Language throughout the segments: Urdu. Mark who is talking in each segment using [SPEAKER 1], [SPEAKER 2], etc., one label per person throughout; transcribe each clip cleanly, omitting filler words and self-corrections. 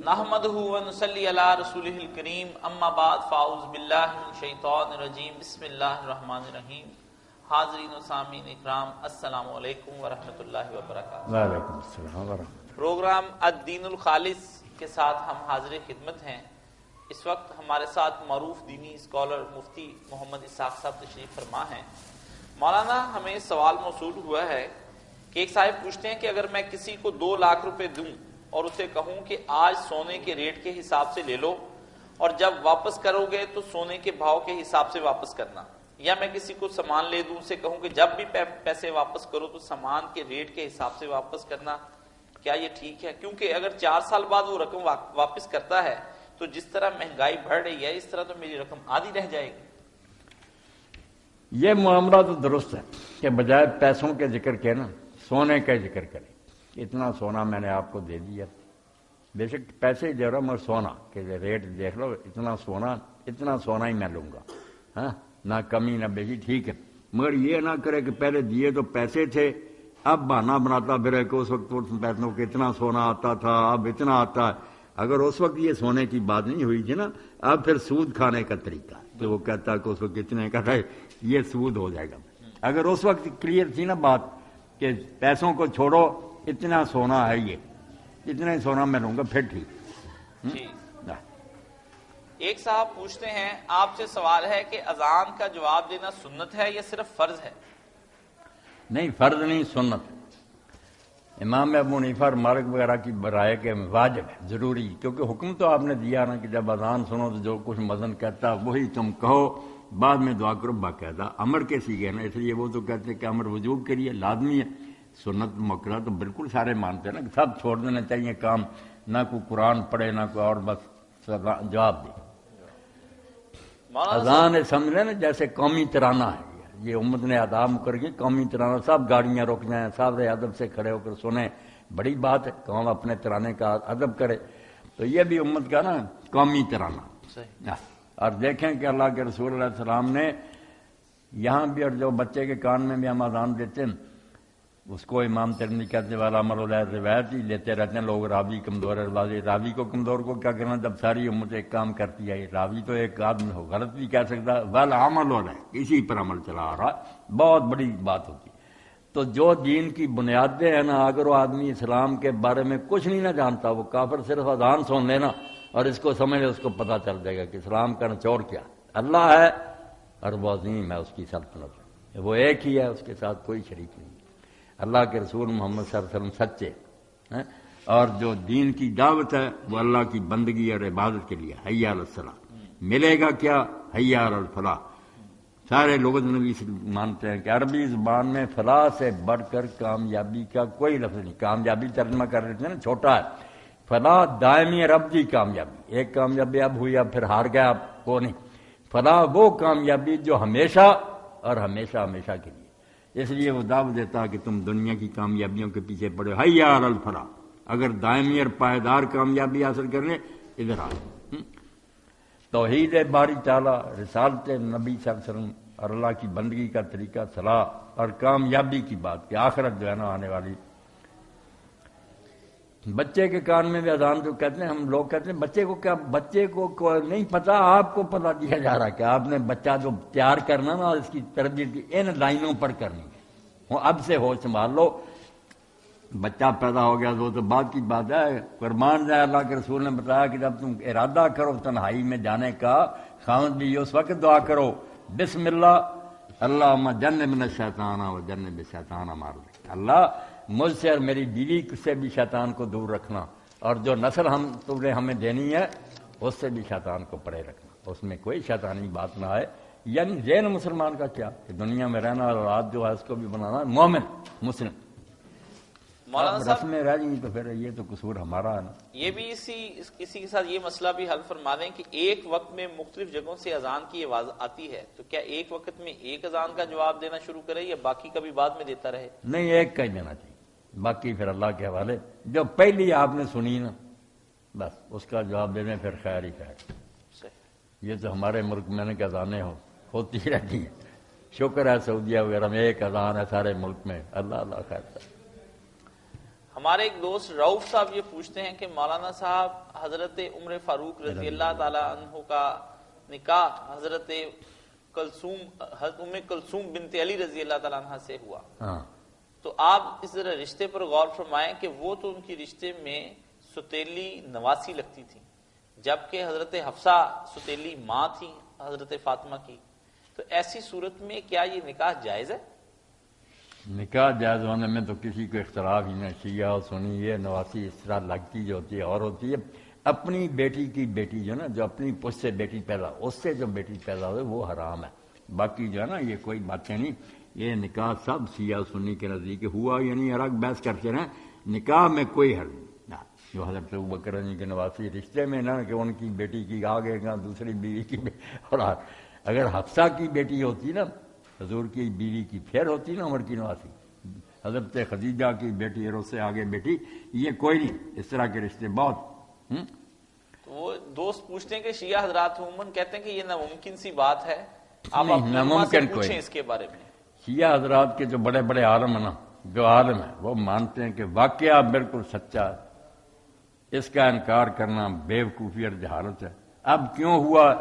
[SPEAKER 1] نحمده ونصلي على رسوله الكريم اما بعد فاعوذ باللہ من الشیطان الرجیم بسم اللہ الرحمن الرحیم. حاضرین و سامعین اکرام، السلام علیکم ورحمۃ اللہ وبرکاتہ.
[SPEAKER 2] وعلیکم السلام ورحمۃ اللہ.
[SPEAKER 1] پروگرام الدین الخالص کے ساتھ ہم حاضر خدمت ہیں. اس وقت ہمارے ساتھ معروف دینی اسکالر مفتی محمد اسحاق صاحب تشریف فرما ہیں. مولانا، ہمیں سوال موصول ہوا ہے کہ ایک صاحب پوچھتے ہیں کہ اگر میں کسی کو 2 لاکھ روپے دوں اور اسے کہوں کہ آج سونے کے ریٹ کے حساب سے لے لو اور جب واپس کرو گے تو سونے کے بھاؤ کے حساب سے واپس کرنا، یا میں کسی کو سامان لے دوں، اسے کہوں کہ جب بھی پیسے واپس کرو تو سامان کے ریٹ کے حساب سے واپس کرنا، کیا یہ ٹھیک ہے؟ کیونکہ اگر 4 سال بعد وہ رقم واپس کرتا ہے تو جس طرح مہنگائی بڑھ رہی ہے اس طرح تو میری رقم آدھی رہ جائے گی.
[SPEAKER 2] یہ معاملہ تو درست ہے کہ بجائے پیسوں کے ذکر کے نا سونے کا ذکر کریں. اتنا سونا میں نے آپ کو دے دیا، بے شک پیسے دے رہا ہوں مگر سونا کہ ریٹ دیکھ لو، اتنا سونا ہی میں لوں گا، ہاں، نہ کمی نہ بیشی، ٹھیک ہے. مگر یہ نہ کرے کہ پہلے دیے تو پیسے تھے، اب بہانہ بناتا پھر کہ اس وقت پیسوں کو اتنا سونا آتا تھا اب اتنا آتا ہے. اگر اس وقت یہ سونے کی بات نہیں ہوئی تھی نا، اب پھر سود کھانے کا طریقہ کہ وہ کہتا ہے کہ اس وقت کتنے کا ہے، یہ سود ہو جائے گا. اگر اس وقت کلیئر تھی نا بات کہ پیسوں کو چھوڑو، اتنا سونا ہے، یہ اتنا ہی سونا میں لوں گا، پھر ٹھیک.
[SPEAKER 1] جی. ایک صاحب پوچھتے ہیں، آپ سے سوال ہے کہ اذان کا جواب دینا سنت ہے یا صرف فرض ہے؟
[SPEAKER 2] نہیں، فرض نہیں، سنت. امام ابو حنیفہ اور مالک وغیرہ کی رائے کے واجب ہے، ضروری، کیونکہ حکم تو آپ نے دیا نا کہ جب اذان سنو تو جو کچھ مذہب کہتا وہی تم کہو، بعد میں دعا کرو. باقاعدہ امر کے سیگے نا، اس لیے وہ تو کہتے ہیں کہ امر وجوب کے لیے لازمی ہے. سنت مکرہ تو بالکل سارے مانتے ہیں نا کہ سب چھوڑ دینا چاہیے کام، نہ کوئی قرآن پڑھے نہ کوئی اور، بس جواب دے. اذان سمجھ لیں نا جیسے قومی ترانہ ہے، یہ امت نے ادا کر کے قومی ترانہ، سب گاڑیاں رک جائیں، سارے ادب سے کھڑے ہو کر سنیں، بڑی بات ہے. قوم اپنے ترانے کا ادب کرے، تو یہ بھی امت کا نا قومی ترانہ. اور دیکھیں کہ اللہ کے رسول علیہ السلام نے یہاں بھی، اور جو بچے کے کان میں بھی ہم اذان دیتے ہیں اس کو امام ترمذی کہتے والا عمل علیہ روایت ہی لیتے رہتے ہیں لوگ. راوی کمزور ہے، راوی کو کمزور کو کیا کرنا جب ساری امت ایک کام کرتی ہے. راوی تو ایک آدمی ہو، غلط بھی کہہ سکتا ہے، وال عمل ہو رہا ہے، اسی پر عمل چلا آ رہا، بہت بڑی بات ہوتی. تو جو دین کی بنیادیں ہیں نا، اگر وہ آدمی اسلام کے بارے میں کچھ نہیں نہ جانتا، وہ کافر صرف اذان سن لینا اور اس کو سمجھ لے، اس کو پتہ چل جائے گا کہ اسلام کا نچوڑ کیا. اللہ ہے اور وہ عظیم ہے، اس کی سلطنت، وہ ایک ہی ہے، اس کے ساتھ کوئی شریک نہیں. اللہ کے رسول محمد صلی اللہ علیہ وسلم سچے ہیں، اور جو دین کی دعوت ہے وہ اللہ کی بندگی اور عبادت کے لیے. حی علی الصلاۃ، ملے گا کیا؟ حی علی الفلاح. سارے لوگ نبی مانتے ہیں کہ عربی زبان میں فلاح سے بڑھ کر کامیابی کا کوئی لفظ نہیں. کامیابی ترجمہ کر رہے تھے نا، چھوٹا ہے. فلاح دائمی رب کی کامیابی، ایک کامیابی اب ہوئی اب پھر ہار گیا، اب وہ نہیں. فلاح وہ کامیابی جو ہمیشہ اور ہمیشہ ہمیشہ کے لیے. اس لیے وہ دعوت دیتا کہ تم دنیا کی کامیابیوں کے پیچھے پڑے، حی علی الفلاح. اگر دائمی اور پائیدار کامیابی حاصل کرنے، ادھر آ. توحید باری تعالیٰ، رسالت نبی صلی اللہ علیہ وسلم اور اللہ کی بندگی کا طریقہ، صلاح اور کامیابی کی بات کہ آخرت جو ہے نا آنے والی. بچے کے کان میں بھی اذان جو کہتے ہیں، ہم لوگ کہتے ہیں بچے کو کیا، بچے کو نہیں پتا، آپ کو پتا دیا جا رہا ہے کہ آپ نے بچہ جو تیار کرنا نا، اس کی تربیت ان لائنوں پر کرنی ہے. اب سے ہوش سنبھال لو. بچہ پیدا ہو گیا وہ تو بعد کی بات ہے. قربان جائے، اللہ کے رسول نے بتایا کہ جب تم ارادہ کرو تنہائی میں جانے کا، خاوند بھی اس وقت دعا کرو، بسم اللہ اللہم جنبنا الشیطان و جنب الشیطان ما رزقتنا. اللہ مجھ سے اور میری بیوی سے بھی شیطان کو دور رکھنا، اور جو نسل تم نے ہمیں دینی ہے اس سے بھی شیطان کو پرے رکھنا. اس میں کوئی شیطانی بات نہ آئے. یعنی ذہن مسلمان کا کیا کہ دنیا میں رہنا اور رات جو ہے اس کو بھی بنانا مومن مسلم.
[SPEAKER 1] مولانا صاحب
[SPEAKER 2] رسمیں رہ جائیں تو پھر یہ تو قصور ہمارا ہے نا.
[SPEAKER 1] یہ بھی اسی کے ساتھ یہ مسئلہ بھی حل فرما دیں کہ ایک وقت میں مختلف جگہوں سے اذان کی آواز آتی ہے، تو کیا ایک وقت میں ایک اذان کا جواب دینا شروع کرے یا باقی کا بھی بعد میں دیتا رہے؟
[SPEAKER 2] نہیں، ایک کا ہی دینا چاہیے، باقی پھر اللہ کے حوالے. جو پہلی آپ نے سنی نا، بس اس کا جواب دینے پھر خیر ہی خیر. یہ تو ہمارے ملک میں نے کہ اذانیں ہوتی رہتی ہیں. شکر ہے سعودیہ وغیرہ میں ایک اذان ہے سارے ملک میں. اللہ اللہ خیر.
[SPEAKER 1] ہمارے ایک دوست رؤف صاحب یہ پوچھتے ہیں کہ مولانا صاحب حضرت عمر فاروق رضی اللہ تعالی عنہ کا نکاح حضرت ام کلثوم بنت علی رضی اللہ تعالی عنہ سے ہوا، تو آپ اس ذرا رشتے پر غور فرمائیں کہ وہ تو ان کی رشتے میں ستیلی نواسی لگتی تھی، جبکہ حضرت حفصہ ستیلی ماں تھی حضرت فاطمہ کی، تو ایسی صورت میں کیا یہ نکاح جائز ہے؟
[SPEAKER 2] نکاح جائز ہونے میں تو کسی کو اختلاف ہی نہیں، شیعہ اور سنی یہ نواسی اس طرح لگتی جو ہوتی ہے اور ہوتی ہے اپنی بیٹی کی بیٹی جو نا جو اپنی پشت سے بیٹی پیدا اس سے جو بیٹی پیدا ہوئے وہ حرام ہے، باقی جو ہے نا یہ کوئی باتیں نہیں، یہ نکاح سب شیعہ سنی کے نزدیک ہوا یعنی الگ بحث کرتے رہیں، نکاح میں کوئی حرج نہیں، جو حضرت ابوبکر کے نواسی رشتے میں نا کہ ان کی بیٹی کی آگے گا دوسری بیوی کی اور اگر حفصہ کی بیٹی ہوتی نا حضور کی بیوی کی پھر ہوتی نا عمر کی نواسی، حضرت خدیجہ کی بیٹی اور اس سے آگے بیٹی، یہ کوئی نہیں، اس طرح کے رشتے بہت
[SPEAKER 1] تو وہ دوست پوچھتے ہیں کہ شیعہ حضرات عموماً کہتے ہیں کہ یہ ناممکن سی بات ہے، آپ
[SPEAKER 2] ناممکن
[SPEAKER 1] پوچھیں اس کے بارے میں۔
[SPEAKER 2] شیعہ حضرات کے جو بڑے بڑے عالم ہیں نا جو عالم ہیں وہ مانتے ہیں کہ واقعہ بالکل سچا ہے، اس کا انکار کرنا بے وقوفی اور جہالت ہے، اب کیوں ہوا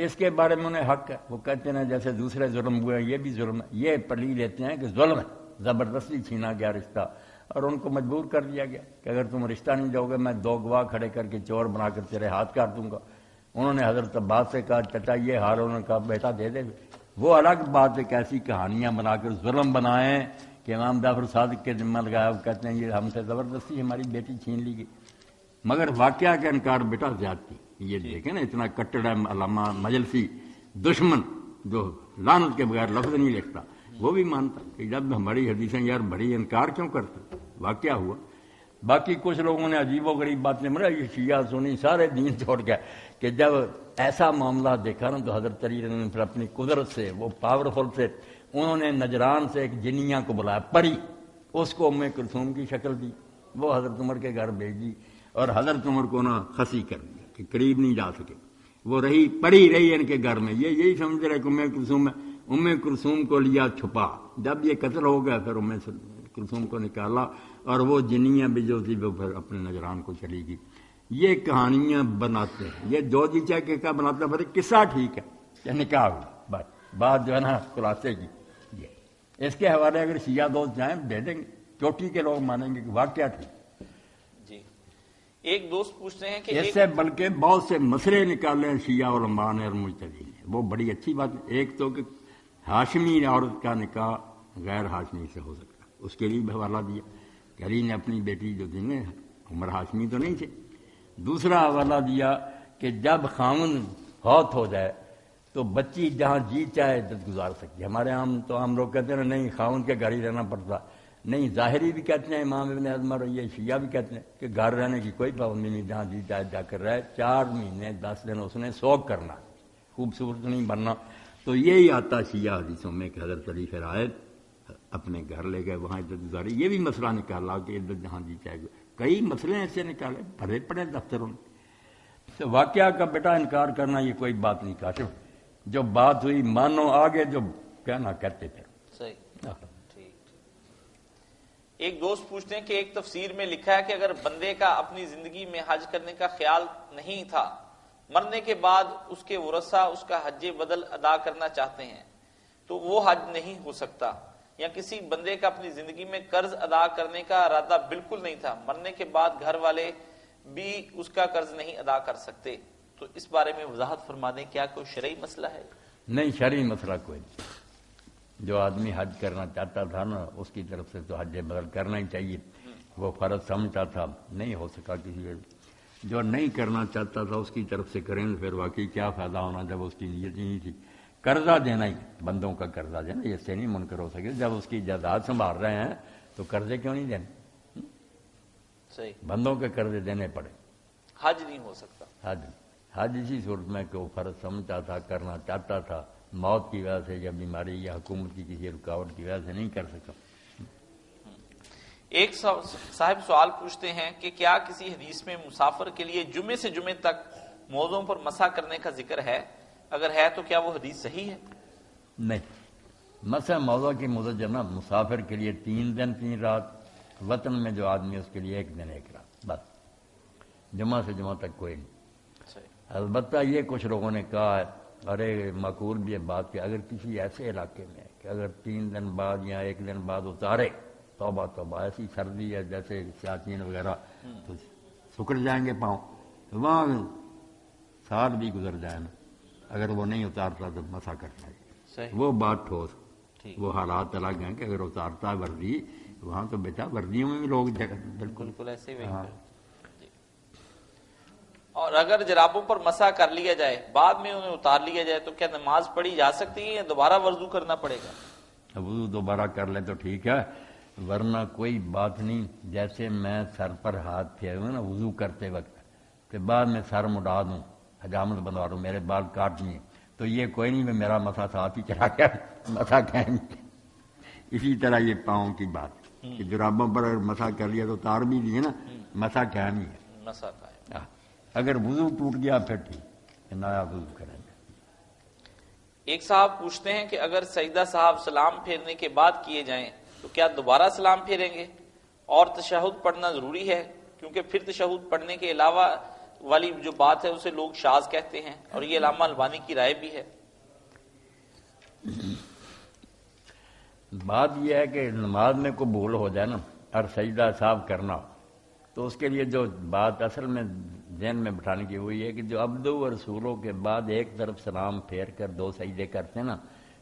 [SPEAKER 2] اس کے بارے میں انہیں حق ہے، وہ کہتے ہیں جیسے دوسرے ظلم ہوئے یہ بھی ظلم ہے، یہ پلی لیتے ہیں کہ ظلم ہے، زبردستی چھینا گیا رشتہ اور ان کو مجبور کر دیا گیا کہ اگر تم رشتہ نہیں دو گے میں 2 گواہ کھڑے کر کے چور بنا کر تیرے ہاتھ کاٹ دوں گا۔ انہوں نے حضرت عباس سے کہا چچا یہ حال، انہوں نے کہا بیٹا دے دے، وہ الگ بات ہے کہ ایسی کہانیاں بنا کر ظلم بنائیں کہ امام جعفر صادق کے ذمہ لگایا، وہ کہتے ہیں یہ ہم سے زبردستی ہماری بیٹی چھین لی گئی، مگر واقعہ کا انکار بیٹا زیادتی، یہ دیکھیں نا اتنا کٹڑ علامہ مجلسی دشمن جو لعنت کے بغیر لفظ نہیں لکھتا وہ بھی مانتا کہ جب ہماری حدیثیں یار بڑی انکار کیوں کرتے، واقعہ ہوا۔ باقی کچھ لوگوں نے عجیب و غریب باتیں یہ شیعہ سنی سارے دین چھوڑ گئے کہ جب ایسا معاملہ دیکھا نا تو حضرت علی نے پھر اپنی قدرت سے وہ پاورفل سے انہوں نے نجران سے ایک جنیاں کو بلایا پری، اس کو ام کلثوم کی شکل دی، وہ حضرت عمر کے گھر بھیج دی اور حضرت عمر کو نا خسی کر دیا کہ قریب نہیں جا سکے، وہ رہی پڑی رہی ان کے گھر میں، یہ یہی سمجھ رہے کہ ام کلثوم ہے، ام کلثوم کو لیا چھپا، جب یہ قتل ہو گیا پھر ام کلثوم کو نکالا اور وہ جنیاں بھی جو تھی وہ پھر اپنے نجران کو چلی گئی۔ یہ کہانیاں بناتے ہیں، یہ جو جی چاہے کہ بناتا ہے، پھر قصہ ٹھیک ہے کہ نکاح ہوا، بات جو ہے نا خلاصے کی یہ اس کے حوالے اگر شیعہ دوست جائیں دے دیں گے، چوٹی کے لوگ مانیں گے کہ واقعہ ٹھیک۔
[SPEAKER 1] ایک دوست پوچھتے ہیں کہ
[SPEAKER 2] اس سے بلکہ بہت سے مسئلے نکالے شیعہ علماء نے اور مجتہدین نے، وہ بڑی اچھی بات ہے۔ ایک تو کہ ہاشمی عورت کا نکاح غیر ہاشمی سے ہو سکتا، اس کے لیے بھی حوالہ دیا کہ علی نے اپنی بیٹی جو تھی نا عمر ہاشمی تو نہیں تھے۔ دوسرا حوالہ دیا کہ جب خاوند فوت ہو جائے تو بچی جہاں جی چاہے عدت گزار سکتی ہے، ہمارے عام لوگ کہتے ہیں نہیں خاوند کے گھر ہی رہنا پڑتا، نہیں ظاہری بھی کہتے ہیں امام ابن حزم اور یہ شیعہ بھی کہتے ہیں کہ گھر رہنے کی کوئی پابندی نہیں، جہاں جی چاہے جا کر رہے، 4 مہینے 10 دن اس نے سوگ کرنا، خوبصورت نہیں بننا۔ تو یہی آتا شیعہ حدیثوں میں کہ حضرت علی پھر آئے اپنے گھر لے گئے وہاں عدت گزاری، یہ بھی مسئلہ نکالا کہ عدت جہاں جی چاہے، کئی مسئلے ایسے نکالے بھرے پڑے دفتروں میں۔ تو واقعہ کا بیٹا انکار کرنا یہ کوئی بات نہیں، کاشف جو بات ہوئی مانو، آگے جو کہنا کہتے تھے
[SPEAKER 1] صحیح۔ ایک دوست پوچھتے ہیں کہ ایک تفسیر میں لکھا ہے کہ اگر بندے کا اپنی زندگی میں حج کرنے کا خیال نہیں تھا، مرنے کے بعد اس کے ورثہ اس کا حج بدل ادا کرنا چاہتے ہیں تو وہ حج نہیں ہو سکتا، یا کسی بندے کا اپنی زندگی میں قرض ادا کرنے کا ارادہ بالکل نہیں تھا، مرنے کے بعد گھر والے بھی اس کا قرض نہیں ادا کر سکتے، تو اس بارے میں وضاحت فرما دیں، کیا کوئی شرعی مسئلہ ہے؟
[SPEAKER 2] نہیں، شرعی مسئلہ کوئی نہیں، جو آدمی حج کرنا چاہتا تھا نا اس کی طرف سے تو حج بدل کرنا ہی چاہیے، وہ فرض سمجھتا تھا نہیں ہو سکا کسی جو نہیں کرنا چاہتا تھا اس کی طرف سے کریں پھر واقعی کیا فائدہ ہونا جب اس کی نیت ہی نہیں تھی۔ قرضہ دینا ہی بندوں کا قرضہ دینا اس سے نہیں منکر ہو سکے، جب اس کی جائیداد سنبھال رہے ہیں تو قرضے کیوں نہیں دینے،
[SPEAKER 1] صحیح،
[SPEAKER 2] بندوں کے قرضے دینے پڑے،
[SPEAKER 1] حج نہیں ہو سکتا۔
[SPEAKER 2] حج اسی صورت میں کہ وہ فرض سمجھتا تھا کرنا چاہتا تھا، موت کی وجہ سے یا بیماری یا حکومت کی کسی رکاوٹ کی وجہ سے نہیں کر سکا۔
[SPEAKER 1] ایک صاحب سوال پوچھتے ہیں کہ کیا کسی حدیث میں مسافر کے لیے جمعے سے جمعے تک موضوع پر مسح کرنے کا ذکر ہے؟ اگر ہے تو کیا وہ حدیث صحیح ہے؟
[SPEAKER 2] نہیں، مسح موضوع کی مدت جو نا مسافر کے لیے 3 دن 3 رات وطن میں جو آدمی اس کے لیے ایک دن ایک رات بس، جمعہ سے جمعہ تک کوئی نہیں۔ البتہ یہ کچھ لوگوں نے کہا ہے، ارے معقول بھی ہے بات کہ اگر کسی ایسے علاقے میں کہ اگر 3 دن بعد یا 1 دن بعد اتارے، توبہ توبہ، ایسی سردی ہے جیسے سیاچین وغیرہ، تو سکڑ جائیں گے پاؤں، وہاں سال بھی گزر جائے نا، اگر وہ نہیں اتارتا تو مسا کرنا ہے، وہ بات ٹھوس، وہ حالات الگ ہیں کہ اگر اتارتا ہے وردی، وہاں تو بیٹا وردیوں میں بھی لوگ
[SPEAKER 1] بالکل ایسے ہی۔ اور اگر جرابوں پر مسح کر لیا جائے بعد میں انہیں اتار لیا جائے تو کیا نماز پڑھی جا سکتی ہے یا دوبارہ وضو کرنا پڑے گا؟
[SPEAKER 2] وضو دوبارہ کر لے تو ٹھیک ہے، ورنہ کوئی بات نہیں۔ جیسے میں سر پر ہاتھ پھیروں ہوں نا وضو کرتے وقت، کہ بعد میں سر مڈا دوں، حجامت بنوا دوں، میرے بال کاٹ دیے، تو یہ کوئی نہیں، میں میرا مسا ساتھ ہی چلا گیا، مسا کہیں گے۔ اسی طرح یہ پاؤں کی بات کہ جرابوں پر اگر مسا کر لیا تو تار بھی دیے نا، مسا قائم ہی ہے،
[SPEAKER 1] مسا قائم۔
[SPEAKER 2] اگر وضو ٹوٹ گیا پھر ٹھیک، نیا وضو کریں گے۔
[SPEAKER 1] ایک صاحب پوچھتے ہیں کہ اگر سجدہ صاحب سلام پھیرنے کے بعد کیے جائیں تو کیا دوبارہ سلام پھیریں گے؟ اور تشہد پڑھنا ضروری ہے کیونکہ پھر تشہد پڑھنے کے علاوہ والی جو بات ہے اسے لوگ شاذ کہتے ہیں، اور یہ علامہ البانی کی رائے بھی ہے۔
[SPEAKER 2] بات یہ ہے کہ نماز میں کوئی بھول ہو جائے نا اور سجدہ صاحب کرنا ہو تو اس کے لیے جو بات اصل میں ذہن میں بٹھانے کی وہ یہ ہے کہ جو عبدوں و رسولوں کے بعد ایک طرف سلام پھیر کر 2 سجدے کرتے ہیں نا،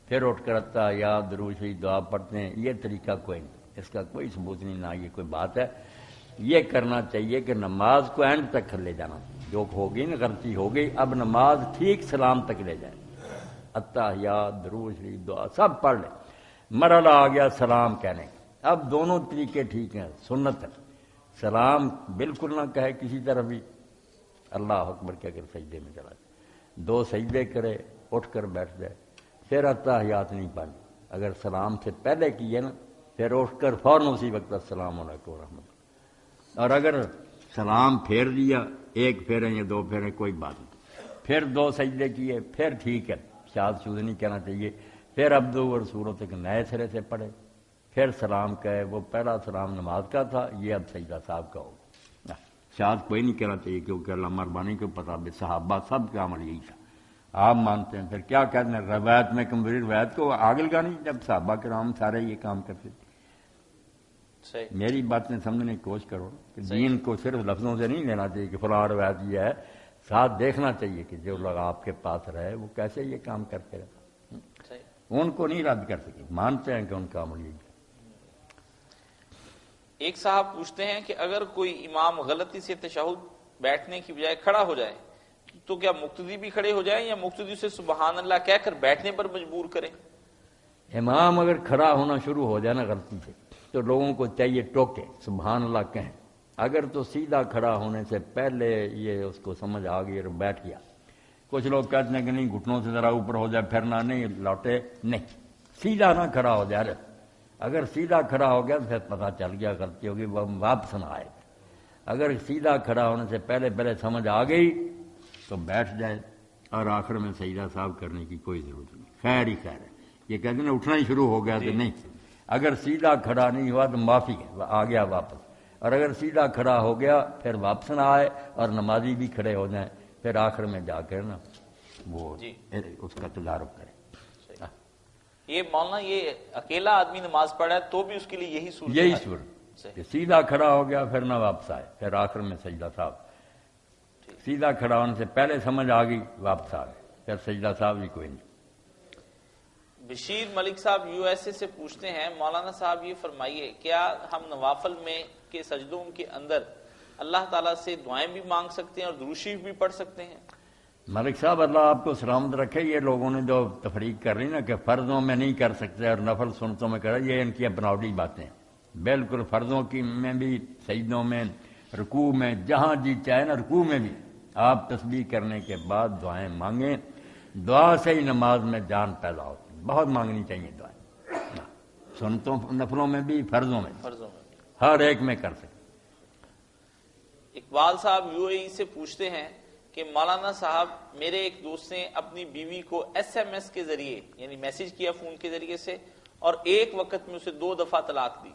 [SPEAKER 2] پھر اٹھ کر اتحیات درود شریف دعا پڑھتے ہیں، یہ طریقہ کوئی نہیں، اس کا کوئی ثبوت نہیں، نہ یہ کوئی بات ہے۔ یہ کرنا چاہیے کہ نماز کو اینڈ تک لے جانا، جو ہوگی نا غلطی ہو گئی، اب نماز ٹھیک سلام تک لے جائے، اتحیات درود شریف دعا سب پڑھ لیں، مرحلہ آ گیا سلام کہنے کا، اب دونوں طریقے ٹھیک ہیں، سنت ہے، سلام بالکل نہ کہے کسی طرف بھی، اللہ اکبر کے اگر سجدے میں چلا جائے، 2 سجدے کرے، اٹھ کر بیٹھ جائے، پھر اتحیات نہیں پڑھنی، اگر سلام سے پہلے کیے نا پھر اٹھ کر فوراً اسی وقت السلام علیکم ورحمۃ اللہ، اور اگر سلام پھیر دیا، 1 پھیریں یا 2 پھیریں کوئی بات نہیں، پھر 2 سجدے کیے پھر ٹھیک ہے، شاذ شوذ نہیں کہنا چاہیے، پھر عبدوں و رسولوں تک نئے سرے سے پڑھے، پھر سلام کہے، وہ پہلا سلام نماز کا تھا، یہ اب سجدہ صاحب کا ہوگا، شاید کوئی نہیں کہنا چاہیے، کیونکہ علامہ البانی کو پتا بھی صحابہ سب کا عمل یہی تھا، آپ مانتے ہیں، پھر کیا کہتے ہیں، روایت میں کمزوری، روایت کو آگے لگانی، جب صحابہ کرام سارے یہ کام کرتے تھے۔ میری باتیں سمجھنے کی کوشش کرو کہ دین کو صرف لفظوں سے نہیں لینا چاہیے کہ فلاں روایت یہ ہے، ساتھ دیکھنا چاہیے کہ جو لوگ آپ کے پاس رہے وہ کیسے یہ کام کرتے رہے، ان کو نہیں رد کر سکے، مانتے ہیں کہ ان کا عمل یہی ہے۔
[SPEAKER 1] ایک صاحب پوچھتے ہیں کہ اگر کوئی امام غلطی سے تشہد بیٹھنے کی بجائے کھڑا ہو جائے تو کیا مقتدی بھی کھڑے ہو جائیں یا مقتدی سے سبحان اللہ کہہ کر بیٹھنے پر مجبور کریں؟
[SPEAKER 2] امام اگر کھڑا ہونا شروع ہو جائے نا غلطی سے تو لوگوں کو چاہیے ٹوکے، سبحان اللہ کہیں، اگر تو سیدھا کھڑا ہونے سے پہلے یہ اس کو سمجھ آ گئی اور بیٹھ گیا، کچھ لوگ کہتے ہیں کہ نہیں گھٹنوں سے ذرا اوپر ہو جائے پھر نہ، نہیں لوٹے، نہیں، سیدھا نہ کھڑا ہو جائے، اگر سیدھا کھڑا ہو گیا تو پھر پتہ چل گیا غلطی ہوگی، وہ واپس نہ آئے، اگر سیدھا کھڑا ہونے سے پہلے سمجھ آ گئی تو بیٹھ جائے، اور آخر میں سجدہ صاحب کرنے کی کوئی ضرورت نہیں، خیر ہی خیر ہے، یہ کہتے ہیں اٹھنا ہی شروع ہو گیا تو نہیں، اگر سیدھا کھڑا نہیں ہوا تو معافی ہے، آ گیا واپس، اور اگر سیدھا کھڑا ہو گیا پھر واپس نہ آئے، اور نمازی بھی کھڑے ہو جائیں، پھر آخر میں جا کر نا وہ اس کا تدارک کرے۔
[SPEAKER 1] یہ مولانا یہ اکیلا آدمی نماز پڑھا ہے تو بھی اس کے لیے یہی
[SPEAKER 2] صورت کہ سیدھا کھڑا ہو گیا پھر نہ واپس آئے، پھر آخر میں سجدہ صاحب، سیدھا کھڑا ہونے سے پہلے سمجھ آ گئی واپس آ گئے، پھر سجدہ صاحب بھی کوئی نہیں۔
[SPEAKER 1] بشیر ملک صاحب یو ایس اے سے پوچھتے ہیں مولانا صاحب یہ فرمائیے کیا ہم نوافل میں کے سجدوں کے اندر اللہ تعالیٰ سے دعائیں بھی مانگ سکتے ہیں اور درود شریف بھی پڑھ سکتے ہیں؟
[SPEAKER 2] ملک صاحب اللہ آپ کو سلامت رکھے، یہ لوگوں نے جو تفریق کر رہی نا کہ فرضوں میں نہیں کر سکتے اور نفل سنتوں میں کر، یہ ان کی بناوٹی باتیں، بالکل فرضوں کی میں بھی، سجدوں میں، رکوع میں، جہاں جی چاہے نا رکوع میں بھی آپ تسبیح کرنے کے بعد دعائیں مانگیں، دعا سے ہی نماز میں جان پیدا ہوتی، بہت مانگنی چاہیے دعائیں، سنتوں نفلوں میں بھی، فرضوں میں ہر ایک میں کر سکتے۔
[SPEAKER 1] اقبال صاحب یو اے ای سے پوچھتے ہیں کہ مولانا صاحب میرے ایک دوست نے اپنی بیوی کو ایس ایم ایس کے ذریعے یعنی میسج کیا فون کے ذریعے سے، اور ایک وقت میں اسے 2 دفعہ طلاق دی،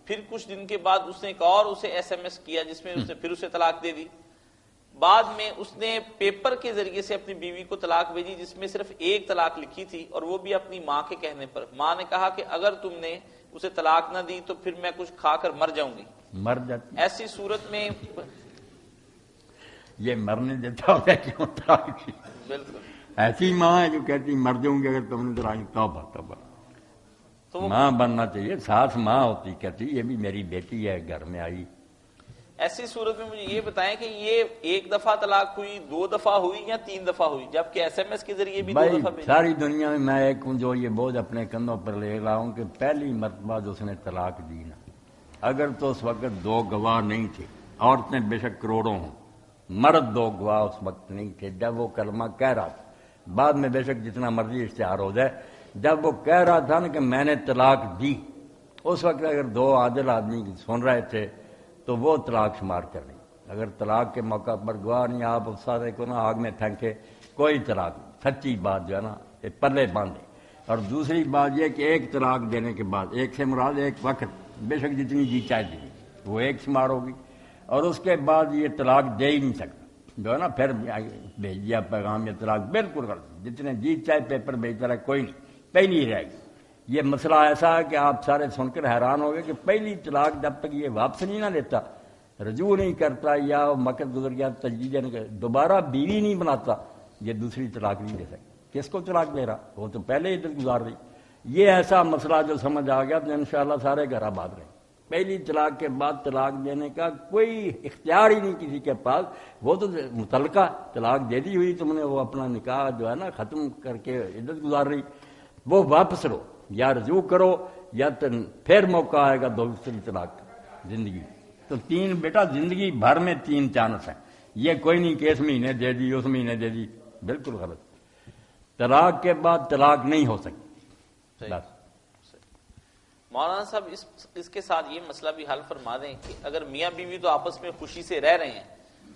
[SPEAKER 1] پھر کچھ دن کے بعد اس نے ایک اور اسے ایس ایم ایس کیا جس میں اس نے پھر اسے طلاق دے دی. بعد میں اس نے پیپر کے ذریعے سے اپنی بیوی کو طلاق بھیجی جس میں صرف ایک طلاق لکھی تھی اور وہ بھی اپنی ماں کے کہنے پر. ماں نے کہا کہ اگر تم نے اسے طلاق نہ دی تو پھر میں کچھ کھا کر مر جاؤں گی.
[SPEAKER 2] مر جاتی.
[SPEAKER 1] ایسی صورت میں
[SPEAKER 2] یہ مرنے دیتا ہوگا کیوں طلاق کی؟
[SPEAKER 1] بالکل
[SPEAKER 2] ایسی ماں ہے جو کہتی مر جاؤں گی اگر تم نے طلاق. توبہ توبہ.
[SPEAKER 1] تو
[SPEAKER 2] ماں بننا چاہیے. ساس ماں ہوتی کہتی یہ بھی میری بیٹی ہے گھر میں آئی.
[SPEAKER 1] ایسی صورت میں مجھے یہ بتائیں کہ یہ ایک دفعہ طلاق ہوئی, 2 دفعہ ہوئی یا 3 دفعہ ہوئی, جبکہ ایس ایم ایس کے ذریعے بھی 2
[SPEAKER 2] بھائی
[SPEAKER 1] دفعہ بھیجی.
[SPEAKER 2] ساری دنیا میں میں ایک ہوں جو یہ بوجھ اپنے کندھوں پر لے رہا ہوں کہ پہلی مرتبہ جو اس نے طلاق دی نا, اگر تو اس وقت 2 گواہ نہیں تھے, عورتیں بے شک کروڑوں ہوں, مرد 2 گواہ اس وقت نہیں تھے جب وہ کلمہ کہہ رہا تھا. بعد میں بے شک جتنا مرضی اشتہار ہو جائے, جب وہ کہہ رہا تھا نا کہ میں نے طلاق دی, اس وقت اگر 2 عادل آدمی سن رہے تھے تو وہ طلاق شمار کر رہی. اگر طلاق کے موقع پر گواہ نہیں آپ سارے کو نا آگ میں پھینکے, کوئی طلاق نہیں. سچی بات جو ہے نا یہ پلے باندھے. اور دوسری بات یہ کہ ایک طلاق دینے کے بعد, ایک سے مراد ایک وقت, بے شک جتنی جی چاہے دی وہ ایک شمار ہوگی, اور اس کے بعد یہ طلاق دے ہی نہیں سکتا جو ہے نا, پھر بھیج دیا پیغام یہ طلاق بالکل غلط. جتنے جی چاہے پیپر بھیجتا رہے کوئی نہیں, پہلی رہے گی. یہ مسئلہ ایسا ہے کہ آپ سارے سن کر حیران ہو گئے کہ پہلی طلاق جب تک یہ واپس نہیں نہ لیتا, رجوع نہیں کرتا یا وقت گزر گیا تجدید دوبارہ بیوی نہیں بناتا, یہ دوسری طلاق نہیں دے سکتا. کس کو طلاق دے رہا, وہ تو پہلے ہی دل گزار رہی. یہ ایسا مسئلہ جو سمجھ آ گیا تو انشاءاللہ سارے گھر آباد رہے. پہلی طلاق کے بعد طلاق دینے کا کوئی اختیار ہی نہیں کسی کے پاس. وہ تو متعلقہ طلاق دے دی ہوئی تم نے, وہ اپنا نکاح جو ہے نا ختم کر کے عدت گزار رہی, وہ واپس لو یا رجوع کرو یا پھر موقع آئے گا دوسری طلاق زندگی. تو 3 بیٹا زندگی بھر میں 3 چانس ہیں. یہ کوئی نہیں کہ اس مہینے دے دی اس مہینے دے دی, بالکل غلط. طلاق کے بعد طلاق نہیں ہو سکتی. بس
[SPEAKER 1] مولانا صاحب اس کے ساتھ یہ مسئلہ بھی حل فرما دیں کہ اگر میاں بیوی تو آپس میں خوشی سے رہ رہے ہیں,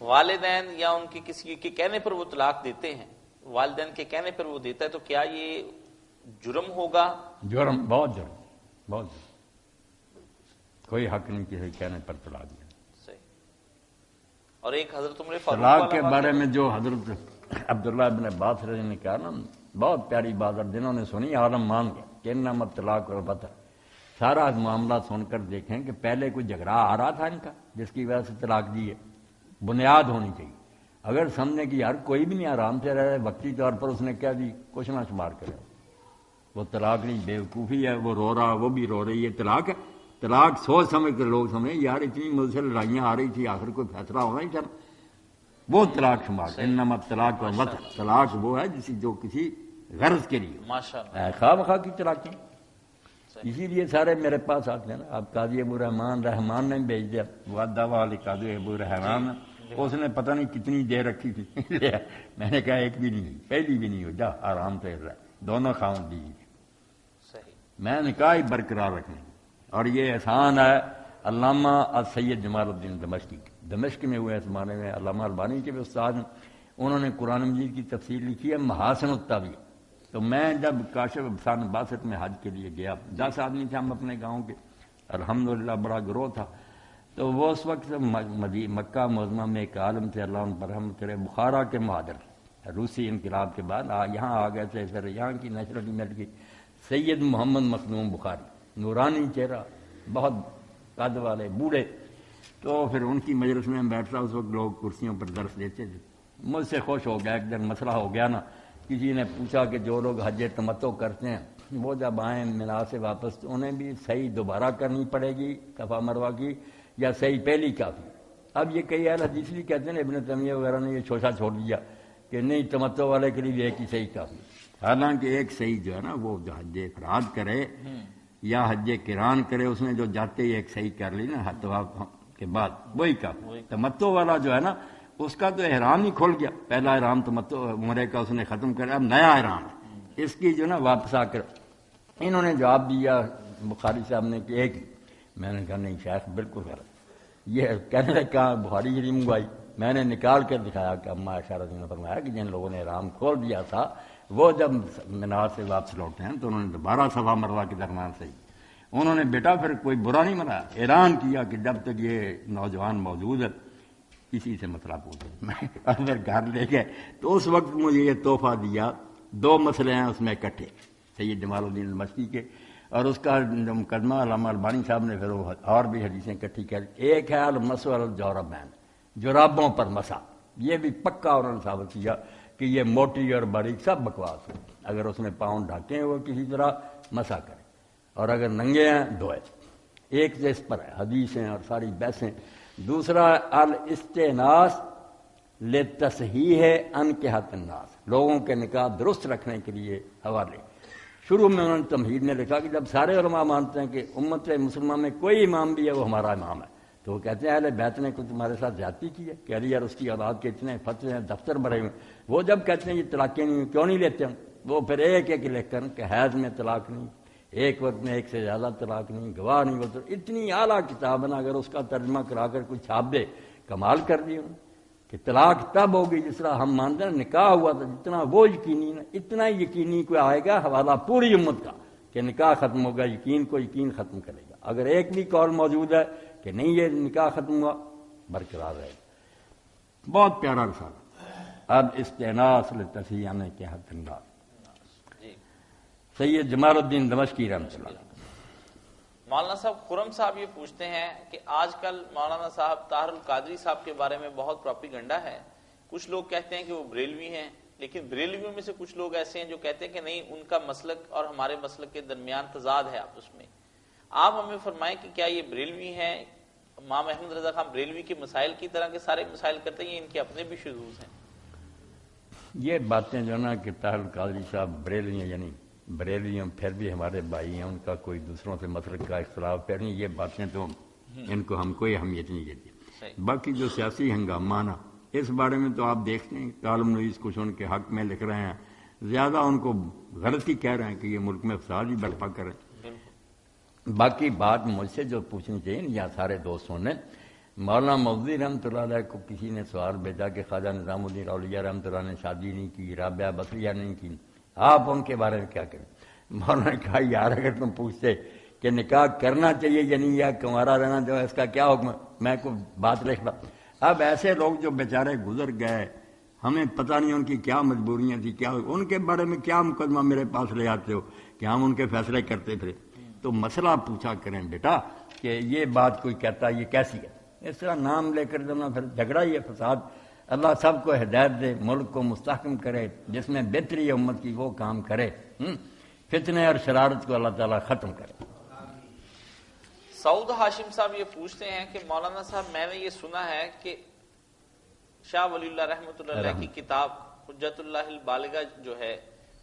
[SPEAKER 1] والدین یا ان کے کسی کے کہنے پر وہ طلاق دیتے ہیں, والدین کے کہنے پر وہ دیتا ہے, تو کیا یہ جرم ہوگا؟
[SPEAKER 2] جرم, بہت جرم, بہت جرم. کوئی حق نہیں کسی کہنے پر طلاق دیا.
[SPEAKER 1] صحیح. اور ایک حضرت عمر
[SPEAKER 2] طلاق کے بارے میں جو حضرت عبداللہ ابن عباس رضی نے کہا نا, بہت پیاری بات, اور جنہوں نے سنی عالم مان گئے کہ انما طلاق اور بتا. سارا معاملہ سن کر دیکھیں کہ پہلے کوئی جھگڑا آ رہا تھا ان کا جس کی وجہ سے طلاق دی ہے. بنیاد ہونی چاہیے. اگر سمجھنے کی یار کوئی بھی نہیں آرام سے رہ رہے, وقتی طور پر اس نے کیا دی, کچھ نہ شمار کرے, وہ طلاق نہیں, بیوقوفی ہے. وہ رو رہا, وہ بھی رو رہی ہے, طلاق ہے. طلاق سوچ سمجھ کر لوگ سمجھیں یار اتنی مجھ سے لڑائیاں آ رہی تھی, آخر کوئی فیصلہ ہونا ہی چل, وہ طلاق شمار. انما طلاق اور وطن, طلاق وہ ہے جو کسی غرض کے لیے, خواہ مخواہ کی طلاق کی. اسی لیے سارے میرے پاس آتے ہیں نا. اب قاضی ابو رحمان نے بھیج دیا, وعدہ والی قاضی ابو رحمان, اس نے پتہ نہیں کتنی دیر رکھی تھی. میں نے کہا ایک بھی نہیں, پہلی بھی نہیں ہو, جا آرام سے رہ, دونوں خاوند دیجیے. میں نے کہا برقرار رکھنے. اور یہ احسان ہے علامہ سید جمال الدین دمشقی, دمشق میں ہوئے زمانے میں علامہ البانی کے بھی استاد ہیں. انہوں نے قرآن مجید کی تفسیر لکھی ہے محاسن التاویل. تو میں جب کاشف افسان باسط میں حج کے لیے گیا, 10 آدمی تھے ہم اپنے گاؤں کے, الحمدللہ بڑا گروہ تھا. تو وہ اس وقت مکہ معظمہ میں ایک عالم تھے, اللہ ان پر رحمت کرے, بخارا کے مہاجر, روسی انقلاب کے بعد یہاں آ گئے تھے. پھر یہاں کی نیشنلٹی مل گئی. سید محمد مخدوم بخاری, نورانی چہرہ, بہت قد والے, بوڑھے. تو پھر ان کی مجلس میں بیٹھ رہا, اس وقت لوگ کرسیوں پر درس دیتے تھے. مجھ سے خوش ہو گیا. ایک دن مسئلہ ہو گیا نا, کسی نے پوچھا کہ جو لوگ حج تمتع کرتے ہیں وہ جب آئیں مینا سے واپس تو انہیں بھی صحیح دوبارہ کرنی پڑے گی صفا مروہ کی, یا صحیح پہلی کافی. اب یہ کئی اہل حدیث بھی کہتے ہیں, ابن تیمیہ وغیرہ نے یہ چھوٹا چھوڑ دیا کہ نہیں تمتع والے کے لیے ایک ہی صحیح کافی. حالانکہ ایک صحیح جو ہے نا وہ جو حج افراد کرے یا حج قران کرے, اس نے جو جاتے ہی ایک صحیح کر لی نا طواف کے بعد, وہی کافی. تمتع والا جو ہے نا اس کا تو احرام ہی کھل گیا, پہلا احرام تمتع عمرے کا اس نے ختم کرا, اب نیا احرام ہے. اس کی جو نا واپس آ کر انہوں نے جواب دیا بخاری صاحب نے کہ ایک ہی. میں نے کہا نہیں شیخ بالکل غلط. یہ کہنے لگا کہا بخاری شریف منگوائی. میں نے نکال کر دکھایا کہ اما عائشہ رضی اللہ عنہا نے فرمایا کہ جن لوگوں نے احرام کھول دیا تھا وہ جب مینار سے واپس لوٹے ہیں تو انہوں نے دوبارہ صفا مروہ کے درمیان سے انہوں نے بیٹا پھر کوئی برا نہیں منایا، اعلان کیا کہ جب تک یہ نوجوان موجود ہے اسی سے مسئلہ پوچھیں۔ میں اندر گھر لے گئے تو اس وقت مجھے یہ تحفہ دیا، 2 مسئلے ہیں اس میں اکٹھے، سید جمال الدین المشتی کے، اور اس کا جو مقدمہ علامہ البانی صاحب نے پھر وہ اور بھی حدیثیں اکٹھی کر، ایک ہے المس الجوربین، جرابوں پر مسا، یہ بھی پکا انہوں نے ثابت کیا کہ یہ موٹی اور باریک سب بکواس ہے، اگر اس نے پاؤں ڈھانکے ہیں وہ کسی طرح مسا کرے، اور اگر ننگے ہیں دھوئے۔ ایک تو اس پر ہے حدیثیں اور ساری بحثیں۔ دوسرا الاستئناس لتصحیح انکحۃ الناس، لوگوں کے نکاح درست رکھنے کے لیے حوالے۔ شروع میں انہوں نے تمہید میں لکھا کہ جب سارے علماء مانتے ہیں کہ امت مسلمہ میں کوئی امام بھی ہے وہ ہمارا امام ہے، تو وہ کہتے ہیں اہل بیت نے کچھ تمہارے ساتھ زیادتی کی ہے کہ علی اور اس کی اولاد کے اتنے فتوے ہیں، دفتر بھرے ہوئے، وہ جب کہتے ہیں یہ طلاقیں نہیں کیوں نہیں لیتے ہم، وہ پھر ایک ایک لکھ کر کہ حیض میں طلاق نہیں، ایک وقت میں ایک سے زیادہ طلاق نہیں، گواہ نہیں ہوتا، اتنی اعلیٰ کتاب ہے نا، اگر اس کا ترجمہ کرا کر کوئی چھاپ دے، کمال کر دی انہوں نے کہ طلاق تب ہوگی جس طرح ہم مانتے ہیں نکاح ہوا تھا، جتنا وہ یقینی نا اتنا یقینی کوئی آئے گا حوالہ پوری امت کا کہ نکاح ختم ہوگا، یقین کو یقین ختم کرے گا۔ اگر ایک بھی قول موجود ہے کہ نہیں یہ نکاح ختم ہوا، برقرار رہے گا۔ بہت پیارا رسالہ اب استئناس لتصحیح انکحۃ الناس، سید جمال الدین دمشقی رحمۃ اللہ۔
[SPEAKER 1] مولانا صاحب خرم صاحب یہ پوچھتے ہیں کہ آج کل مولانا صاحب طاہر القادری صاحب کے بارے میں بہت پروپیگنڈا ہے، کچھ لوگ کہتے ہیں کہ وہ بریلوی ہیں، لیکن بریلویوں میں سے کچھ لوگ ایسے ہیں جو کہتے ہیں کہ نہیں، ان کا مسلک اور ہمارے مسلک کے درمیان تضاد ہے آپس میں۔ آپ ہمیں فرمائیں کہ کیا یہ بریلوی ہیں، امام احمد رضا خان بریلوی کے مسائل کی طرح کے سارے مسائل کرتے ہیں، ان کے اپنے بھی شذوذ ہیں؟
[SPEAKER 2] یہ باتیں جو نا کہ طاہر القادری صاحب بریلوی ہیں، یعنی بریلوی ہیں پھر بھی ہمارے بھائی ہیں، ان کا کوئی دوسروں سے مسلک کا اختلاف پھر نہیں، یہ باتیں تو ان کو ہم کوئی اہمیت نہیں دیتی۔ باقی جو سیاسی ہنگامہ نا اس بارے میں تو آپ دیکھتے ہیں کالم نویس کچھ ان کے حق میں لکھ رہے ہیں، زیادہ ان کو غلطی کہہ رہے ہیں کہ یہ ملک میں فساد ہی برپا کریں۔ باقی بات مجھ سے جو پوچھنی چاہیے یا سارے دوستوں نے، مولانا مودودی رحمۃ اللہ علیہ کو کسی نے سوال بھیجا کہ خواجہ نظام الدین اولیاء رحمۃ اللہ نے شادی نہیں کی، رابعہ بصریہ نہیں کی، آپ ان کے بارے میں کیا کریں؟ مولانا نے کہا یار اگر تم پوچھتے کہ نکاح کرنا چاہیے یا نہیں، یا کنوارا رہنا جو ہے اس کا کیا حکم ہے، میں کوئی بات لکھ رہا۔ اب ایسے لوگ جو بیچارے گزر گئے، ہمیں پتہ نہیں ان کی کیا مجبوریاں تھیں، کیا ان کے بارے میں کیا مقدمہ میرے پاس لے آتے ہو کہ ہم ان کے فیصلے کرتے پھرے؟ تو مسئلہ پوچھا کریں بیٹا کہ یہ بات کوئی کہتا ہے یہ کیسی ہے، اس طرح نام لے کر دینا پھر جھگڑا ہی ہے، فساد۔ اللہ سب کو ہدایت دے، ملک کو مستحکم کرے، جس میں بہتری ہے امت کی وہ کام کرے، فتنے اور شرارت کو اللہ تعالیٰ ختم کرے۔
[SPEAKER 1] سعود ہاشم صاحب یہ پوچھتے ہیں کہ مولانا صاحب میں نے یہ سنا ہے کہ شاہ ولی اللہ رحمۃ اللہ علیہ کی کتاب حجت اللہ البالغہ جو ہے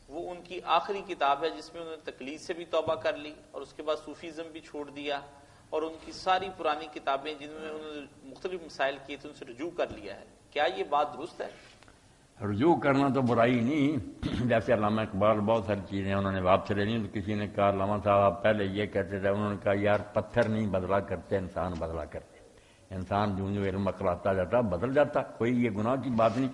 [SPEAKER 1] وہ ان کی آخری کتاب ہے، جس میں انہوں نے تقلید سے بھی توبہ کر لی اور اس کے بعد صوفیزم بھی چھوڑ دیا، اور ان کی ساری پرانی کتابیں جن میں انہوں نے مختلف مسائل کیے تھے ان سے رجوع کر لیا ہے۔ کیا یہ بات درست ہے؟
[SPEAKER 2] رجوع کرنا تو برائی نہیں، جیسے علامہ اقبال بہت ساری چیزیں انہوں نے واپس لے لیں، تو کسی نے کہا علامہ صاحب آپ پہلے یہ کہتے تھے، انہوں نے کہا یار پتھر نہیں بدلا کرتے، انسان بدلا کرتے، انسان جو علم اخلاتا جاتا بدل جاتا، کوئی یہ گناہ کی بات نہیں۔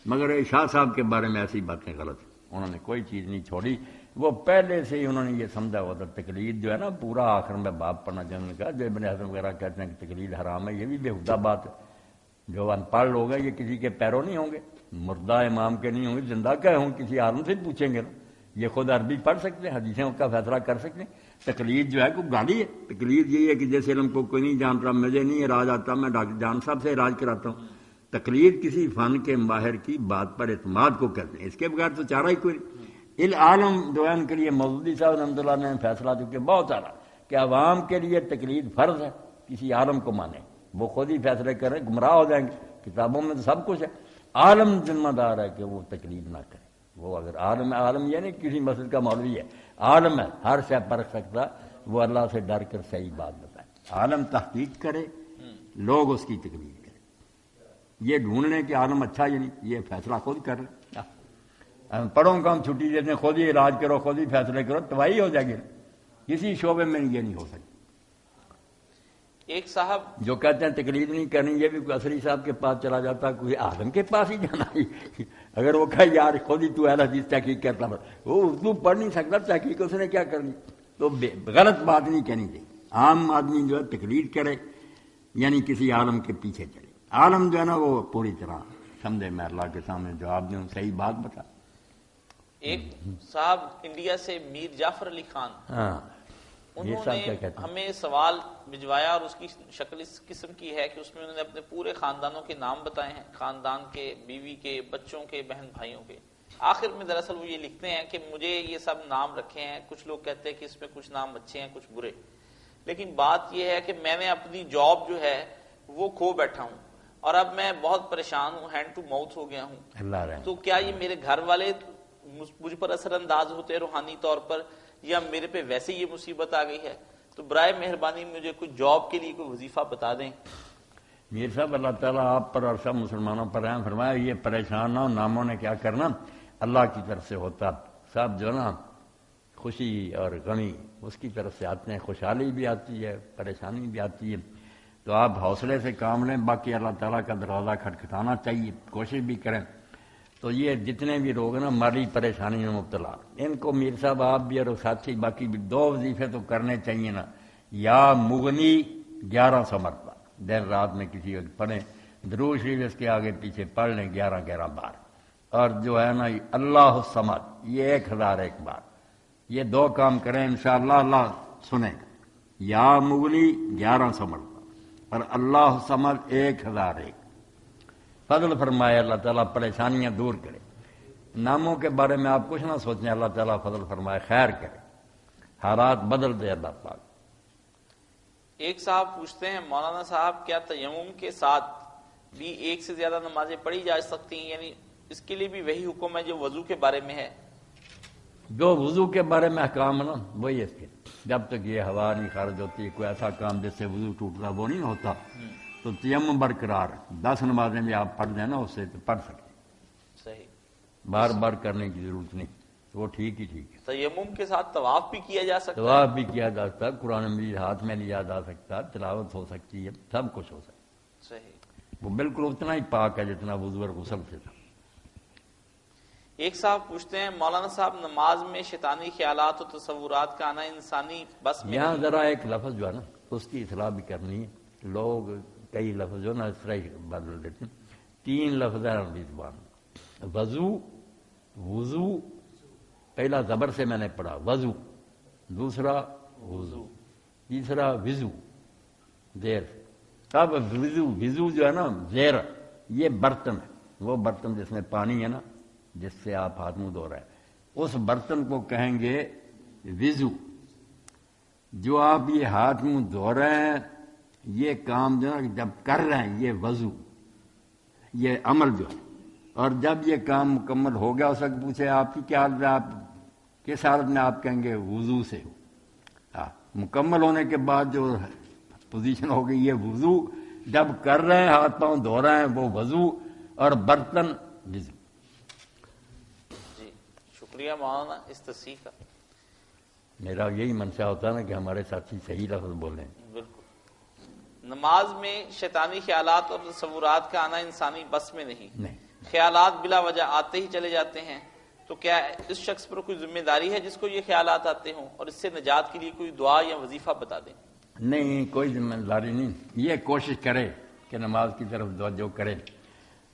[SPEAKER 2] مگر شاہ صاحب کے بارے میں ایسی باتیں غلط ہیں، انہوں نے کوئی چیز نہیں چھوڑی، وہ پہلے سے ہی انہوں نے یہ سمجھا ہوا تھا تقلید جو ہے نا، پورا آخر میں باب پڑھنا جنہوں نے کہا جو ابن حزم وغیرہ کہتے ہیں کہ تقلید حرام ہے، یہ بھی بےہودہ بات ہے۔ جو ان پڑھ لوگ ہیں یہ کسی کے پیروں نہیں ہوں گے، مردہ امام کے نہیں ہوں گے، زندہ کے ہوں، کسی عالم سے پوچھیں گے نا، یہ خود عربی پڑھ سکتے ہیں، حدیثیں کا فیصلہ کر سکتے ہیں۔ تقلید جو ہے کوئی گالی ہے، تقلید یہی ہے کہ جیسے علم کو کوئی نہیں جان رہا، مجھے نہیں علاج آتا، میں ڈاکٹر جان صاحب سے علاج کراتا ہوں۔ تقلید کسی فن کے ماہر کی بات پر اعتماد کو کرتے ہیں، اس کے بغیر تو چارہ ہی کوئی نہیں۔ عالم جو ہے ان کے لیے مودودی صاحب رحمۃ اللہ نے فیصلہ چکے بہت سارا کہ عوام کے لیے تقلید فرض ہے، کسی عالم کو مانے، وہ خود ہی فیصلے کریں، گمراہ ہو جائیں گے۔ کتابوں میں تو سب کچھ ہے، عالم ذمہ دار ہے کہ وہ تقلید نہ کرے۔ وہ اگر عالم ہے، عالم یہ نہیں کسی مسجد کا مولوی ہے، عالم ہے، ہر شے پرکھ سکتا، وہ اللہ سے ڈر کر صحیح بات بتائے، عالم تحقیق کرے، لوگ اس کی تقلید کریں، یہ ڈھونڈنے کہ عالم اچھا یا نہیں، یہ فیصلہ خود کر لیں۔ پڑھوں کا ہم چھٹی دیتے ہیں، خود ہی علاج کرو، خود ہی فیصلے کرو، تباہی ہو جائے گی، کسی شعبے میں یہ نہیں ہو سکتی۔
[SPEAKER 1] ایک صاحب جو
[SPEAKER 2] کہتے ہیں تقلید نہیں کرنی، یہ بھی کوئی عصری صاحب کے پاس چلا جاتا، کوئی عالم کے پاس ہی جانا ہی، اگر وہ کہے یار خود ہی تو اہل حدیث تحقیق کرتا، وہ اردو پڑھ نہیں سکتا، تحقیق اس نے کیا کرنی، تو غلط بات نہیں کہنی چاہیے. عام آدمی جو ہے تقلید کرے یعنی کسی عالم کے پیچھے چلے. عالم جو ہے نا وہ پوری طرح سمجھے میں اللہ کے سامنے جواب دوں صحیح بات بتا.
[SPEAKER 1] ایک صاحب انڈیا سے میر جعفر علی خان،
[SPEAKER 2] ہاں
[SPEAKER 1] انہوں نے ہمیں سوال بھجوایا اور اس کی شکل اس قسم کی ہے کہ اس میں انہوں نے اپنے پورے خاندانوں کے نام بتائے ہیں، خاندان کے، بیوی کے، بچوں کے، بہن بھائیوں کے. آخر میں دراصل وہ یہ لکھتے ہیں کہ مجھے یہ سب نام رکھے ہیں، کچھ لوگ کہتے ہیں کہ اس میں کچھ نام اچھے ہیں کچھ برے، لیکن بات یہ ہے کہ میں نے اپنی جاب جو ہے وہ کھو بیٹھا ہوں اور اب میں بہت پریشان ہوں، ہینڈ ٹو ماؤتھ ہو گیا ہوں.
[SPEAKER 2] اللہ رحم.
[SPEAKER 1] تو کیا یہ میرے گھر والے مجھ پر اثر انداز ہوتے روحانی طور پر، یا میرے پہ ویسے یہ مصیبت آ گئی ہے؟ تو برائے مہربانی مجھے کچھ جاب کے لیے کوئی وظیفہ بتا دیں.
[SPEAKER 2] میر صاحب اللہ تعالیٰ آپ پر اور سب مسلمانوں پر رحم فرمایا. یہ پریشان نہ ہو، ناموں نے کیا کرنا اللہ کی طرف سے ہوتا. سب جو نا خوشی اور غمی اس کی طرف سے آتے ہیں، خوشحالی بھی آتی ہے پریشانی بھی آتی ہے. تو آپ حوصلے سے کام لیں، باقی اللہ تعالیٰ کا دروازہ کھٹکھٹانا چاہیے، کوشش بھی کریں. تو یہ جتنے بھی لوگ نا مالی پریشانی میں مبتلا، ان کو میر صاحب آپ بھی اور ساتھی باقی بھی 2 وظیفے تو کرنے چاہیے نا. یا مغنی 1100 مرتبہ دن رات میں کسی وقت پڑھیں، درود شریف اس کے آگے پیچھے پڑھ لیں 11 بار. اور جو ہے نا اللہ الصمد یہ 1001 بار. یہ 2 کام کریں انشاءاللہ اللہ سنے گا. یا مغنی 1100 مرتبہ اور اللہ الصمد 1001. فضل فرمائے اللہ تعالیٰ پریشانیاں دور کرے. ناموں کے بارے میں آپ کچھ نہ سوچیں، اللہ تعالیٰ فضل فرمائے خیر کرے، حالات بدل دے اللہ پاک.
[SPEAKER 1] ایک صاحب پوچھتے ہیں مولانا صاحب کیا تیمم کے ساتھ بھی 1 سے زیادہ نمازیں پڑھی جا سکتی ہیں؟ یعنی اس کے لیے بھی وہی حکم ہے جو وضو کے بارے میں ہے؟
[SPEAKER 2] جو وضو کے بارے میں احکام ہے نا وہی اس کے. جب تک یہ ہوا نہیں خارج ہوتی، کوئی ایسا کام جس سے وضو ٹوٹتا وہ نہیں ہوتا، تو تیمم برقرار. 10 نمازیں بھی آپ پڑھ دیں نا اس سے تو پڑھ سکتے،
[SPEAKER 1] صحیح،
[SPEAKER 2] بار بار کرنے کی ضرورت نہیں، وہ ٹھیک ہی ٹھیک ہے.
[SPEAKER 1] تیمم کے ساتھ طواف بھی کیا جا سکتا ہے؟
[SPEAKER 2] طواف بھی کیا جا سکتا، قرآن مجید ہاتھ میں لیا جا سکتا، تلاوت ہو سکتی ہے، سب کچھ ہو سکتا.
[SPEAKER 1] صحیح.
[SPEAKER 2] وہ بالکل اتنا ہی پاک ہے جتنا وضو اور غسل سے تھا.
[SPEAKER 1] ایک صاحب پوچھتے ہیں مولانا صاحب نماز میں شیطانی خیالات و تصورات کا آنا انسانی بس میں
[SPEAKER 2] یہاں
[SPEAKER 1] نہیں؟
[SPEAKER 2] ذرا ایک لفظ جو ہے نا اس کی اصلاح بھی کرنی ہے. لوگ کئی لفظ جو نا اس طرح ہی بدل دیتے ہیں. 3 لفظ ہیں عربی زبان میں، وضو، وضو، پہلا زبر سے میں نے پڑھا وضو، دوسرا وضو، تیسرا وضو زیر سے. اب وضو جو ہے نا زیر، یہ برتن ہے، وہ برتن جس میں پانی ہے نا جس سے آپ ہاتھ منہ دھو رہے ہیں، اس برتن کو کہیں گے وضو. جو آپ یہ ہاتھ منہ دھو رہے ہیں یہ کام جو ہے جب کر رہے ہیں یہ وضو، یہ عمل جو ہے. اور جب یہ کام مکمل ہو گیا اس وقت پوچھے آپ کی کیا حالت ہے، آپ کس حالت میں، آپ کہیں گے وضو سے ہو. مکمل ہونے کے بعد جو پوزیشن ہو گئی یہ وضو، جب کر رہے ہیں ہاتھ پاؤں دھو رہے ہیں وہ وضو، اور برتن وضو.
[SPEAKER 1] جی شکریہ مولانا اس تصحیح کا.
[SPEAKER 2] میرا یہی منشا ہوتا ہے نا کہ ہمارے ساتھی صحیح لفظ بولیں.
[SPEAKER 1] بالکل. نماز میں شیطانی خیالات اور تصورات کا آنا انسانی بس میں نہیں. خیالات بلا وجہ آتے ہی چلے جاتے ہیں، تو کیا اس شخص پر کوئی ذمہ داری ہے جس کو یہ خیالات آتے ہوں، اور اس سے نجات کے لیے کوئی دعا یا وظیفہ بتا دیں؟
[SPEAKER 2] نہیں، کوئی ذمہ داری نہیں. یہ کوشش کرے کہ نماز کی طرف توجہ کرے.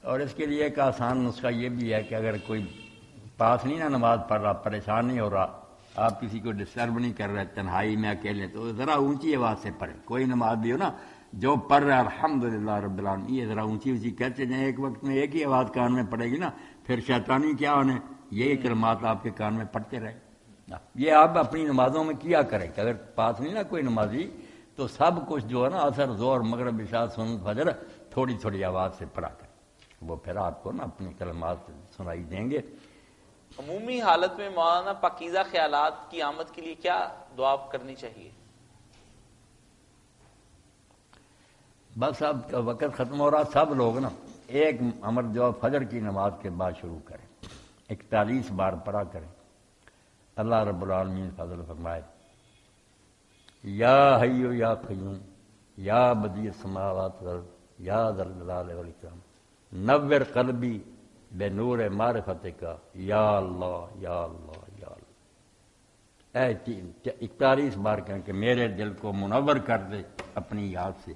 [SPEAKER 2] اور اس کے لیے ایک آسان نسخہ یہ بھی ہے کہ اگر کوئی پاس نہیں نا نماز پڑھ رہا، پریشان نہیں ہو رہا، آپ کسی کو ڈسٹرب نہیں کر رہے، تنہائی میں اکیلے، تو ذرا اونچی آواز سے پڑھیں. کوئی نماز بھی ہو نا جو پڑھ رہا ہے الحمدللہ رب العالمین، یہ ذرا اونچی اونچی کہتے جائیں. ایک وقت میں ایک ہی آواز کان میں پڑے گی نا، پھر شیطانی کیا ہونے، یہی کلمات آپ کے کان میں پڑھتے رہے. یہ آپ اپنی نمازوں میں کیا کریں کہ اگر پاس نہیں نا کوئی نمازی تو سب کچھ جو ہے نا اثر، زور، مغرب، عشاء، سنت، فجر تھوڑی تھوڑی آواز سے پڑھا کریں. وہ پھر آپ کو نا اپنی کلمات سنائی دیں گے.
[SPEAKER 1] عمومی حالت میں مولانا پاکیزہ خیالات کی آمد کے لیے کیا دعا کرنی چاہیے؟
[SPEAKER 2] بس اب وقت ختم ہو رہا، سب لوگ نا ایک امر جو فجر کی نماز کے بعد شروع کریں، 41 بار پڑھا کریں. اللہ رب العالمین فضل فرمائے. یا حی یا قیوم یا بدیع السماوات والارض یا ذا الجلال والاکرام نور قلبی بے نور معرفتک یا اللہ یا اللہ یا اللہ. اے 41 بار کہیں کہ میرے دل کو منور کر دے اپنی یاد سے،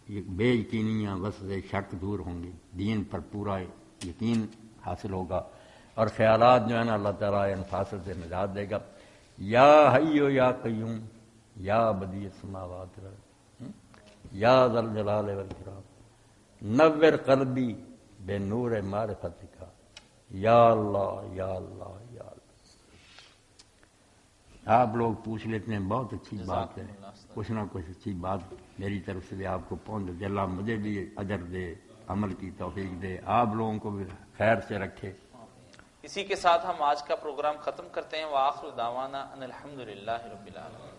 [SPEAKER 2] یہ بے یقینیاں وسوسے شک دور ہوں گی، دین پر پورا یقین حاصل ہوگا، اور خیالات جو ہیں نا اللہ تعالیٰ انفاصل سے نجات دے گا۔ یا حیو یا قیوم یا بدیع السماوات والارض یا ذا الجلال والاکرام نور قلبی بے نور معرفتک یا اللہ یا اللہ یا اللہ۔ آپ لوگ پوچھ لیتے ہیں، بہت اچھی بات ہے، کچھ نہ کچھ اچھی بات میری طرف سے بھی آپ کو پہنچ دے، اللہ مجھے بھی اجر دے، عمل کی توفیق دے، آپ لوگوں کو بھی خیر سے رکھے۔
[SPEAKER 1] اسی کے ساتھ ہم آج کا پروگرام ختم کرتے ہیں۔ وآخر دعوانا ان الحمدللہ رب العالمین۔